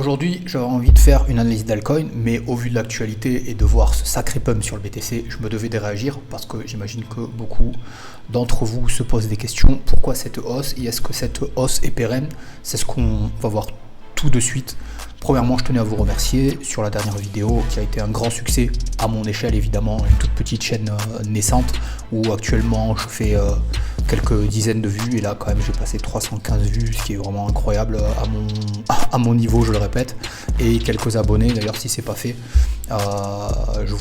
Aujourd'hui, j'avais envie de faire une analyse d'altcoin, mais au vu de l'actualité et de voir ce sacré pump sur le BTC, je me devais de réagir parce que j'imagine que beaucoup d'entre vous se posent des questions. Pourquoi cette hausse et est-ce que cette hausse est pérenne? C'est ce qu'on va voir tout de suite. Premièrement, je tenais à vous remercier sur la dernière vidéo qui a été un grand succès à mon échelle, évidemment, une toute petite chaîne naissante où actuellement je fais quelques dizaines de vues et là quand même j'ai passé 315 vues, ce qui est vraiment incroyable à mon niveau, je le répète, et quelques abonnés. D'ailleurs, si c'est pas fait, je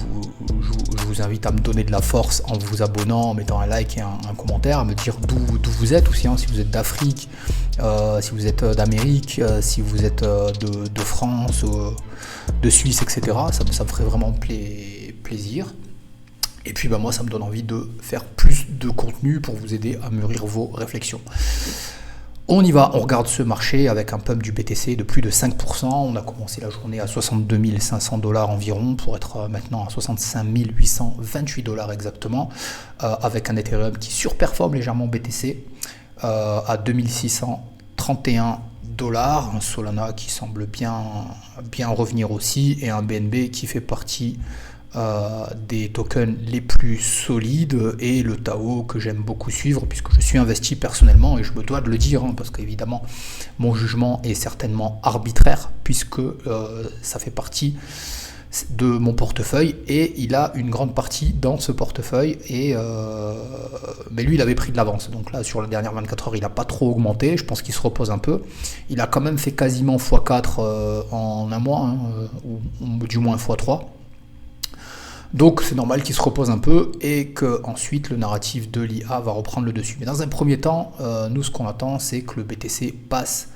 vous invite à me donner de la force en vous abonnant, en mettant un like et un commentaire, à me dire d'où vous êtes aussi, hein, si vous êtes d'Afrique, si vous êtes d'Amérique, si vous êtes de France, de Suisse, etc. Ça me ferait vraiment plaisir. Et puis moi, ça me donne envie de faire plus de contenu pour vous aider à mûrir vos réflexions. On y va, on regarde ce marché avec un pump du BTC de plus de 5%. On a commencé la journée à 62 500 $ environ pour être maintenant à 65 828 $ exactement, avec un Ethereum qui surperforme légèrement BTC à 2631 $, un Solana qui semble bien revenir aussi, et un BNB qui fait partie des tokens les plus solides, et le Tao que j'aime beaucoup suivre puisque je suis investi personnellement et je me dois de le dire, hein, parce qu'évidemment mon jugement est certainement arbitraire puisque ça fait partie de mon portefeuille et il a une grande partie dans ce portefeuille, et mais lui il avait pris de l'avance, donc là sur les dernières 24 heures il n'a pas trop augmenté, je pense qu'il se repose un peu. Il a quand même fait quasiment x4 en un mois, hein, ou du moins x3. Donc c'est normal qu'il se repose un peu et que ensuite le narratif de l'IA va reprendre le dessus. Mais dans un premier temps, nous ce qu'on attend, c'est que le BTC passe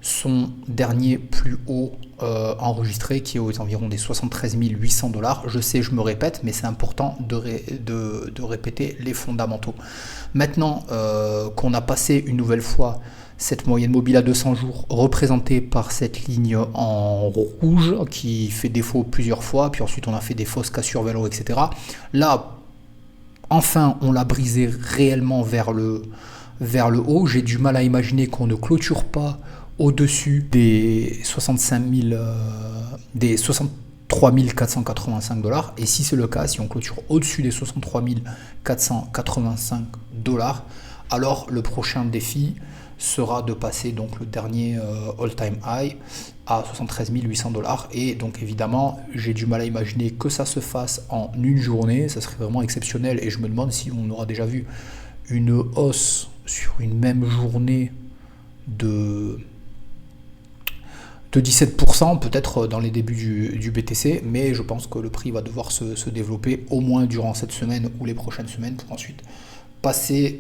son dernier plus haut enregistré, qui est aux environs des 73 800 $. Je sais, je me répète, mais c'est important de répéter les fondamentaux. Maintenant qu'on a passé une nouvelle fois cette moyenne mobile à 200 jours représentée par cette ligne en rouge qui fait défaut plusieurs fois, puis ensuite on a fait des fausses cassures vélo, etc. Là, enfin, on l'a brisé réellement vers le haut. J'ai du mal à imaginer qu'on ne clôture pas au-dessus des 63 485 $. Et si c'est le cas, si on clôture au-dessus des 63 485 $, alors le prochain défi sera de passer donc le dernier all-time high à 73 800 $. Et donc évidemment, j'ai du mal à imaginer que ça se fasse en une journée. Ça serait vraiment exceptionnel et je me demande si on aura déjà vu une hausse sur une même journée de 17%, peut-être dans les débuts du BTC, mais je pense que le prix va devoir se développer au moins durant cette semaine ou les prochaines semaines pour ensuite passer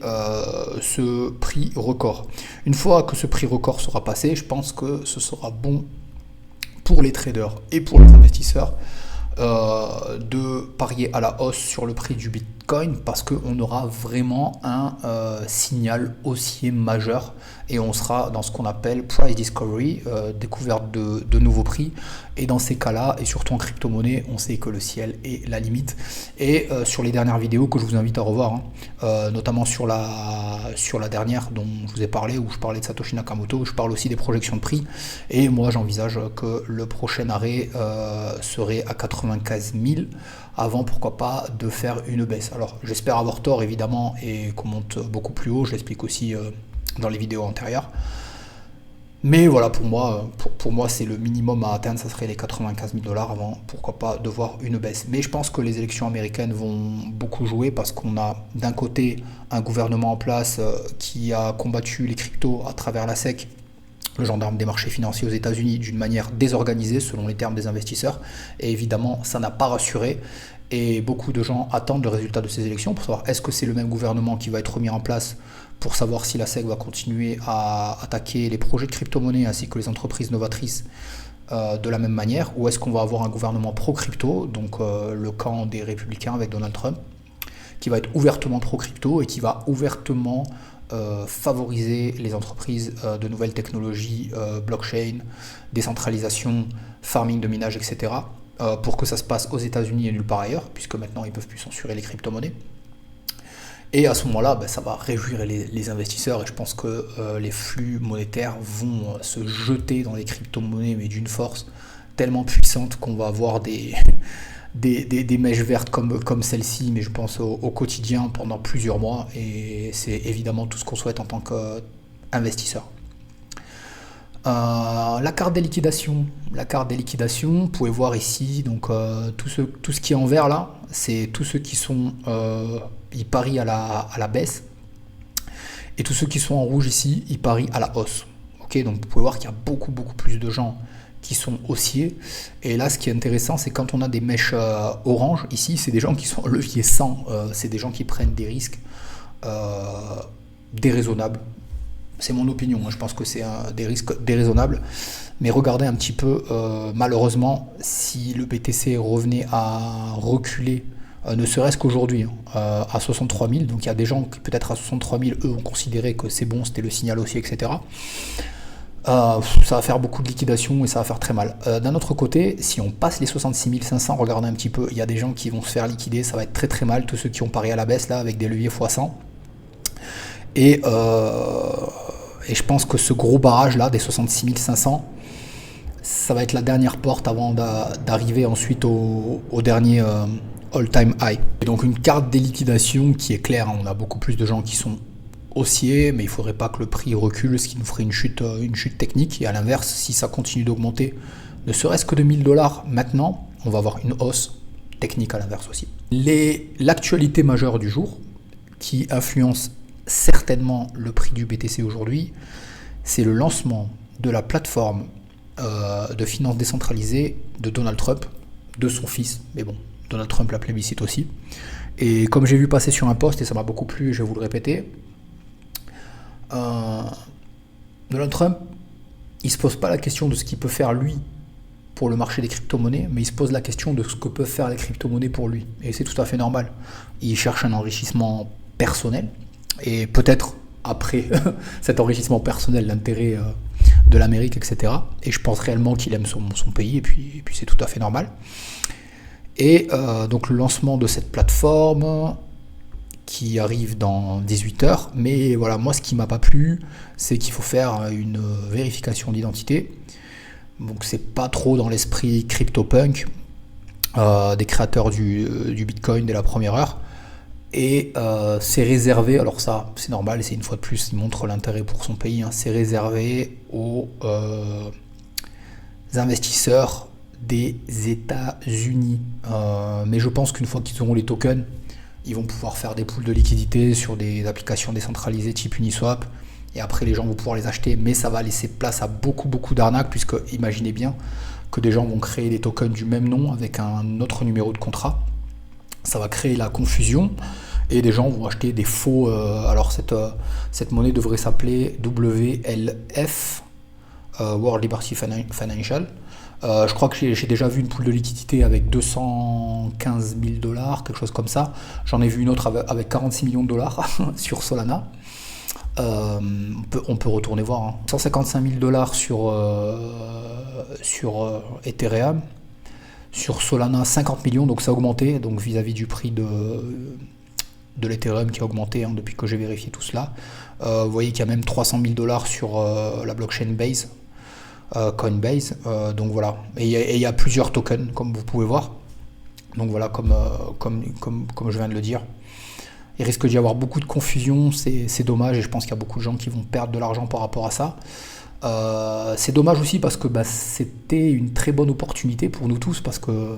ce prix record. Une fois que ce prix record sera passé, je pense que ce sera bon pour les traders et pour les investisseurs de parier à la hausse sur le prix du Bitcoin, parce qu'on aura vraiment un signal haussier majeur et on sera dans ce qu'on appelle price discovery, découverte de nouveaux prix. Et dans ces cas-là, et surtout en crypto-monnaie, on sait que le ciel est la limite. Et sur les dernières vidéos que je vous invite à revoir, hein, notamment sur la dernière dont je vous ai parlé, où je parlais de Satoshi Nakamoto, je parle aussi des projections de prix. Et moi, j'envisage que le prochain arrêt serait à 95 000, avant, pourquoi pas, de faire une baisse. Alors, j'espère avoir tort, évidemment, et qu'on monte beaucoup plus haut. Je l'explique aussi dans les vidéos antérieures. Mais voilà, pour moi c'est le minimum à atteindre, ça serait les 95 000 $ avant, pourquoi pas, de voir une baisse. Mais je pense que les élections américaines vont beaucoup jouer, parce qu'on a d'un côté un gouvernement en place qui a combattu les cryptos à travers la SEC, le gendarme des marchés financiers aux États-Unis, d'une manière désorganisée selon les termes des investisseurs. Et évidemment, ça n'a pas rassuré. Et beaucoup de gens attendent le résultat de ces élections pour savoir est-ce que c'est le même gouvernement qui va être remis en place, pour savoir si la SEC va continuer à attaquer les projets de crypto-monnaie ainsi que les entreprises novatrices de la même manière, ou est-ce qu'on va avoir un gouvernement pro-crypto, donc le camp des républicains avec Donald Trump, qui va être ouvertement pro-crypto et qui va ouvertement favoriser les entreprises de nouvelles technologies, blockchain, décentralisation, farming de minage, etc., pour que ça se passe aux États-Unis et nulle part ailleurs, puisque maintenant ils ne peuvent plus censurer les crypto-monnaies. Et à ce moment-là, ça va réjouir les investisseurs et je pense que les flux monétaires vont se jeter dans les crypto-monnaies, mais d'une force tellement puissante qu'on va avoir des mèches vertes comme celle-ci, mais je pense au quotidien pendant plusieurs mois et c'est évidemment tout ce qu'on souhaite en tant qu'investisseur. La carte des liquidations, vous pouvez voir ici, donc tout ce qui est en vert là, c'est tous ceux qui sont, ils parient à la baisse, et tous ceux qui sont en rouge ici, ils parient à la hausse. Ok, donc vous pouvez voir qu'il y a beaucoup plus de gens qui sont haussiers, et là ce qui est intéressant, c'est quand on a des mèches orange, ici c'est des gens qui sont en levier 100, c'est des gens qui prennent des risques déraisonnables. C'est mon opinion, je pense que c'est des risques déraisonnables. Mais regardez un petit peu, malheureusement, si le BTC revenait à reculer, ne serait-ce qu'aujourd'hui, à 63 000, donc il y a des gens qui peut-être à 63 000, eux ont considéré que c'est bon, c'était le signal haussier, etc. Ça va faire beaucoup de liquidations et ça va faire très mal. D'un autre côté, si on passe les 66 500, regardez un petit peu, il y a des gens qui vont se faire liquider, ça va être très mal, tous ceux qui ont parié à la baisse là, avec des leviers x100. Et je pense que ce gros barrage là des 66 500, ça va être la dernière porte avant d'arriver ensuite au dernier all-time high. Et donc une carte des liquidations qui est claire, on a beaucoup plus de gens qui sont haussiers, mais il ne faudrait pas que le prix recule, ce qui nous ferait une chute technique. Et à l'inverse, si ça continue d'augmenter, ne serait-ce que de 1000 $ maintenant, on va avoir une hausse technique à l'inverse aussi. L'actualité majeure du jour, qui influence certainement le prix du BTC aujourd'hui, c'est le lancement de la plateforme de finance décentralisée de Donald Trump, de son fils, mais bon, Donald Trump la plébiscite aussi. Et comme j'ai vu passer sur un post, et ça m'a beaucoup plu, je vais vous le répéter, Donald Trump, il se pose pas la question de ce qu'il peut faire lui pour le marché des crypto-monnaies, mais il se pose la question de ce que peuvent faire les crypto-monnaies pour lui. Et c'est tout à fait normal. Il cherche un enrichissement personnel, et peut-être après cet enrichissement personnel, l'intérêt de l'Amérique, etc. Et je pense réellement qu'il aime son pays, et puis c'est tout à fait normal. Et donc le lancement de cette plateforme qui arrive dans 18 heures, mais voilà, moi ce qui m'a pas plu, c'est qu'il faut faire une vérification d'identité. Donc c'est pas trop dans l'esprit CryptoPunk des créateurs du Bitcoin dès la première heure. Et c'est réservé, alors ça c'est normal, c'est une fois de plus, il montre l'intérêt pour son pays, c'est réservé aux investisseurs des États-Unis. Mais je pense qu'une fois qu'ils auront les tokens, ils vont pouvoir faire des pools de liquidité sur des applications décentralisées type Uniswap, et après les gens vont pouvoir les acheter, mais ça va laisser place à beaucoup d'arnaques, puisque imaginez bien que des gens vont créer des tokens du même nom avec un autre numéro de contrat. Ça va créer la confusion et des gens vont acheter des faux. Alors cette monnaie devrait s'appeler WLF, World Liberty Financial. Je crois que j'ai déjà vu une pool de liquidité avec 215 000 $, quelque chose comme ça. J'en ai vu une autre avec 46 millions de dollars sur Solana. On peut retourner voir. 155 000 $ sur Ethereum. Sur Solana, 50 millions, donc ça a augmenté, donc vis-à-vis du prix de l'Ethereum qui a augmenté depuis que j'ai vérifié tout cela. Vous voyez qu'il y a même 300 000 $ sur la blockchain Base, Coinbase, donc voilà. Et il y a plusieurs tokens, comme vous pouvez voir. Donc voilà, comme je viens de le dire. Il risque d'y avoir beaucoup de confusion, c'est dommage, et je pense qu'il y a beaucoup de gens qui vont perdre de l'argent par rapport à ça. C'est dommage aussi parce que c'était une très bonne opportunité pour nous tous, parce que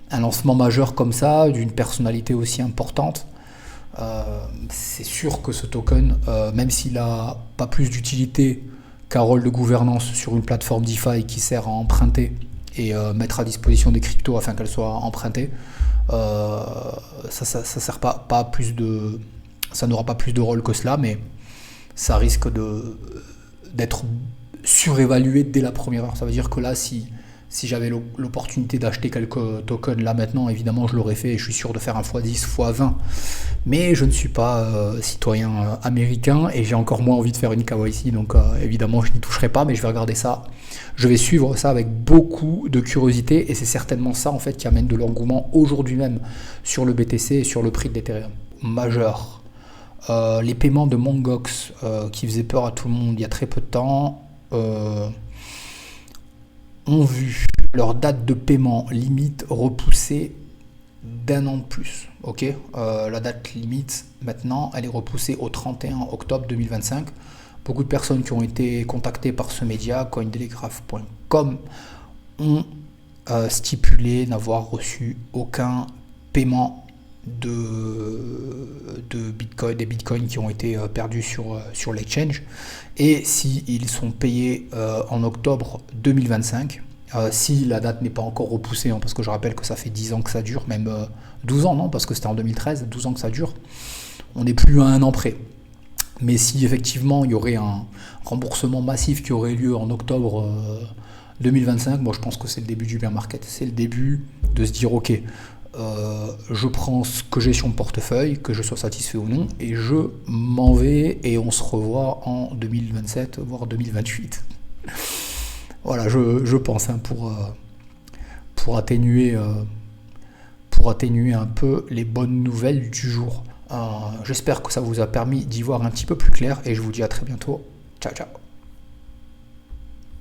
un lancement majeur comme ça, d'une personnalité aussi importante, c'est sûr que ce token, même s'il n'a pas plus d'utilité qu'un rôle de gouvernance sur une plateforme DeFi qui sert à emprunter et mettre à disposition des cryptos afin qu'elles soient empruntées, ça sert pas plus de, ça n'aura pas plus de rôle que cela, mais ça risque d'être surévalué dès la première heure. Ça veut dire que là, si j'avais l'opportunité d'acheter quelques tokens là maintenant, évidemment je l'aurais fait, et je suis sûr de faire un x10, x20. Mais je ne suis pas citoyen américain, et j'ai encore moins envie de faire une KYC, donc évidemment je n'y toucherai pas, mais je vais regarder ça. Je vais suivre ça avec beaucoup de curiosité, et c'est certainement ça en fait qui amène de l'engouement aujourd'hui même sur le BTC et sur le prix de l'Ethereum. Majeur Les paiements de Mongox qui faisaient peur à tout le monde il y a très peu de temps ont vu leur date de paiement limite repoussée d'un an de plus. Ok, la date limite maintenant, elle est repoussée au 31 octobre 2025. Beaucoup de personnes qui ont été contactées par ce média, cointelegraph.com, ont stipulé n'avoir reçu aucun paiement de Bitcoin, des Bitcoins qui ont été perdus sur l'exchange. Et s'ils sont payés en octobre 2025, si la date n'est pas encore repoussée, hein, parce que je rappelle que ça fait 10 ans que ça dure, même 12 ans, non, parce que c'était en 2013, 12 ans que ça dure, on n'est plus à un an près. Mais si effectivement il y aurait un remboursement massif qui aurait lieu en octobre 2025, moi je pense que c'est le début du bear market. C'est le début de se dire ok, je prends ce que j'ai sur mon portefeuille, que je sois satisfait ou non, et je m'en vais et on se revoit en 2027, voire 2028. Voilà, je pense, hein, pour atténuer un peu les bonnes nouvelles du jour. J'espère que ça vous a permis d'y voir un petit peu plus clair et je vous dis à très bientôt. Ciao, ciao.